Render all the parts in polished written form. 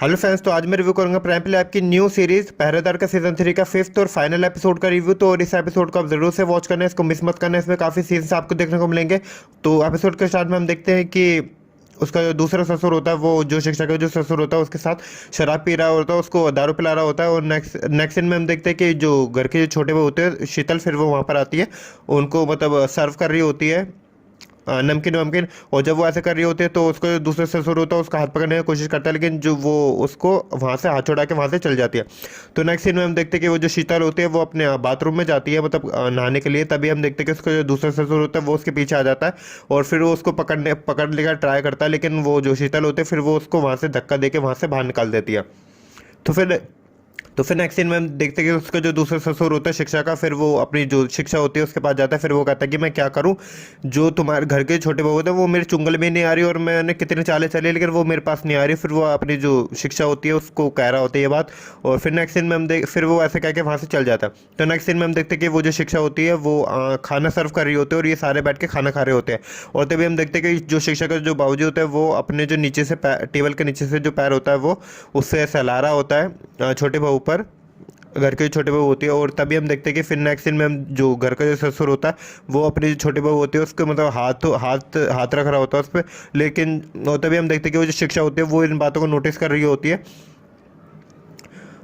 Hello friends, तो आज मैं रिव्यू करूंगा प्राइम प्ले ऐप की न्यू सीरीज पहरेदार का सीजन 3 का 5th और फाइनल एपिसोड का रिव्यू। तो और इस एपिसोड को आप जरूर से वॉच करना है, इसको मिस मत करना है। इसमें काफ़ी सीन्स आपको देखने को मिलेंगे। तो एपिसोड के स्टार्ट में हम देखते हैं कि उसका जो दूसरा ससुर होता है, वो जो शिक्षा का जो ससुर होता है उसके साथ शराब पी रहा होता है, उसको दारू पिला रहा होता है। और नेक्स्ट सीन में हम देखते हैं कि जो घर के जो छोटे बहू होते हैं शीतल, फिर वो वहाँ पर आती है, उनको मतलब सर्व कर रही होती है नमकीन वमकीन। और जब वो ऐसे कर रही होती है तो उसको जो दूसरा ससुर होता है उसका हाथ पकड़ने की कोशिश करता है, लेकिन जो वो उसको वहाँ से हाथ छोड़ा के वहाँ से चल जाती है। तो नेक्स्ट सीन में हम देखते हैं कि वो जो शीतल होती है वो अपने बाथरूम में जाती है, मतलब नहाने के लिए। तभी हम देखते हैं कि उसका जो दूसरा ससुर होता है वो उसके पीछे आ जाता है और फिर वो उसको पकड़ने का ट्राई करता है, लेकिन वो जो शीतल होते हैं फिर वो उसको वहाँ से धक्का दे के वहाँ से बाहर निकाल देती है। तो फिर नेक्स्ट सीन में हम देखते हैं कि उसका जो दूसरा ससुर होता है शिक्षा का, फिर वो अपनी जो शिक्षा होती है उसके पास जाता है। फिर वो कहता है कि मैं क्या करूं, जो तुम्हारे घर के छोटे बहू होते हैं वो मेरे चुंगल में नहीं आ रही और मैंने कितने चाले चले लेकिन वो मेरे पास नहीं आ रही। फिर वो अपनी जो शिक्षा होती है उसको कह रहा होता है ये बात। और फिर नेक्स्ट सीन में फिर वो ऐसे कह के वहाँ से चल जाता है। तो नेक्स्ट सीन में हम देखते हैं कि वो जो शिक्षा होती है वो खाना सर्व कर रही होती है और ये सारे बैठ के खाना खा रहे होते हैं। और तभी हम देखते हैं कि जो शिक्षा का जो बाबूजी होता है वो अपने जो नीचे से टेबल के नीचे से जो पैर होता है वो उससे सहला रहा होता है छोटे बहू पर, घर के छोटे बहू होती है। और तभी हम देखते हैं कि फिर नेक्स्ट सीन में हम जो घर का जो ससुर होता है वो अपनी जो छोटी बहू होती है उसके मतलब हाथ हाथ हाथ रख रहा होता है उस पर, लेकिन और तभी हम देखते हैं कि वो जो शिक्षा होती है वो इन बातों को नोटिस कर रही होती है।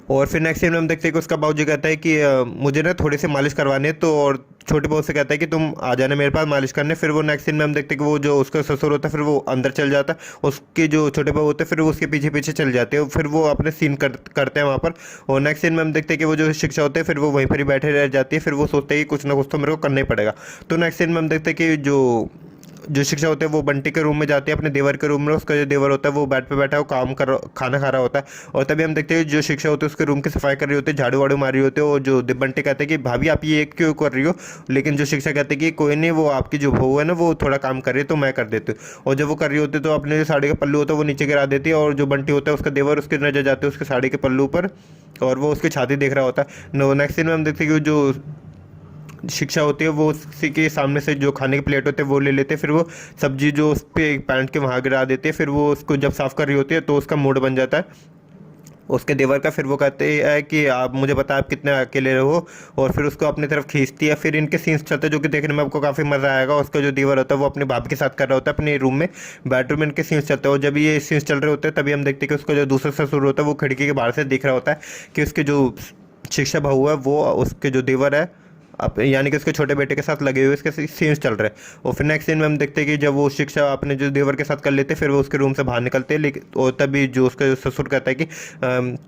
और फिर नेक्स्ट सीन में हम देखते हैं कि उसका बाबूजी कहता है कि मुझे ना थोड़ी सी मालिश करवानी है। तो और छोटी बहू से कहता है कि तुम आ जाना मेरे पास मालिश करने। फिर वो नेक्स्ट सीन में हम देखते हैं कि वो जो उसका ससुर होता है फिर वो अंदर चल जाता है, उसके जो छोटे बहू होते हैं फिर वो उसके पीछे पीछे चल जाते हैं। फिर वो अपने सीन करते हैं वहाँ पर। और नेक्स्ट सीन में हम देखते हैं कि वो जो शिक्षा होते हैं फिर वो वहीं पर ही बैठे रह जाती है। फिर वो सोचते हैं कि कुछ ना कुछ तो मेरे को करना ही पड़ेगा। तो नेक्स्ट सीन में हम देखते हैं कि जो शिक्षा होते हैं वो बंटी के रूम में जाती है, अपने देवर के रूम में। उसका जो देवर होता है वो बेड पे बैठा है, वो खाना खा रहा होता है। और तभी हम देखते हैं जो शिक्षा होती है उसके रूम की सफाई कर रही होती है, झाड़ू वाड़ू मार रही होती है। और जो बंटी कहते हैं कि भाभी आप ये क्यों कर रही हो, लेकिन जो शिक्षा कहते हैं कि कोई नहीं, वो आपकी जो बहू है ना वो थोड़ा काम कर रही है तो मैं कर देती हूँ। और जब वो कर रही होती है तो अपने जो साड़ी का पल्लू होता है वो नीचे गिरा देती है। और जो बंटी होता है उसका देवर उसकी नजर जाती है उसके साड़ी के पल्लू पर और वो उसकी छाती देख रहा होता है। नेक्स्ट सीन में हम देखते हैं कि जो शिक्षा होती है वो उसी के सामने से जो खाने के प्लेट होते हैं वो ले लेते हैं। फिर वो सब्जी जो उस पर पैंट के वहाँ गिरा देते हैं। फिर वो उसको जब साफ़ कर रही होती है तो उसका मूड बन जाता है उसके देवर का। फिर वो कहते हैं कि आप मुझे पता आप कितने अकेले रहो, और फिर उसको अपनी तरफ खींचती है। फिर इनके सीन्स चलते हैं जो कि देखने में आपको काफ़ी मज़ा आएगा। उसका जो देवर होता है वो अपने भाभी के साथ कर रहा होता है अपने रूम में, बेडरूम में इनके सीन्स चलते हैं। और जब ये सीन्स चल रहे होते हैं तभी हम देखते हैं कि उसका जो दूसरा ससुर होता है वो खिड़की के बाहर से दिख रहा होता है कि उसके जो शिक्षा बहू है वो उसके जो देवर है अब यानी कि उसके छोटे बेटे के साथ लगे हुए इसके सीन्स चल रहे हैं। और फिर नेक्स्ट सीन में हम देखते हैं कि जब वो शिक्षा अपने जो देवर के साथ कर लेते हैं फिर वो उसके रूम से बाहर निकलते हैं। लेकिन और तभी जो उसका जो ससुर कहता है कि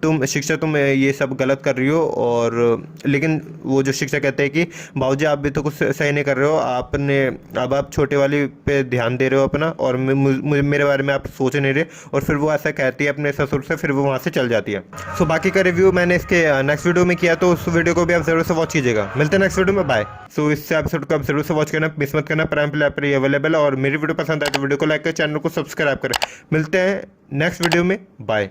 तुम शिक्षा तुम ये सब गलत कर रही हो। और लेकिन वो जो शिक्षा कहते हैं कि बाबूजी आप भी तो कुछ सही नहीं कर रहे हो, आपने अब आप छोटे वाली पे ध्यान दे रहे हो अपना, और मुझे मेरे बारे में आप सोच नहीं रहे। और फिर वो ऐसा कहती है अपने ससुर से, फिर वो वहाँ से चल जाती है। सो बाकी का रिव्यू मैंने इसके नेक्स्ट वीडियो में किया, तो उस वीडियो को भी आप जरूर से वॉच कीजिएगा। मिलते हैं नेक्स्ट वीडियो में, बाय। सो इस एपिसोड को आप जरूर से वॉच करना, मिस मत करना। प्राइम प्ले ऐप पर ये अवेलेबल है। और मेरी वीडियो पसंद आए तो वीडियो को लाइक करें, चैनल को सब्सक्राइब करें। मिलते हैं नेक्स्ट वीडियो में, बाय।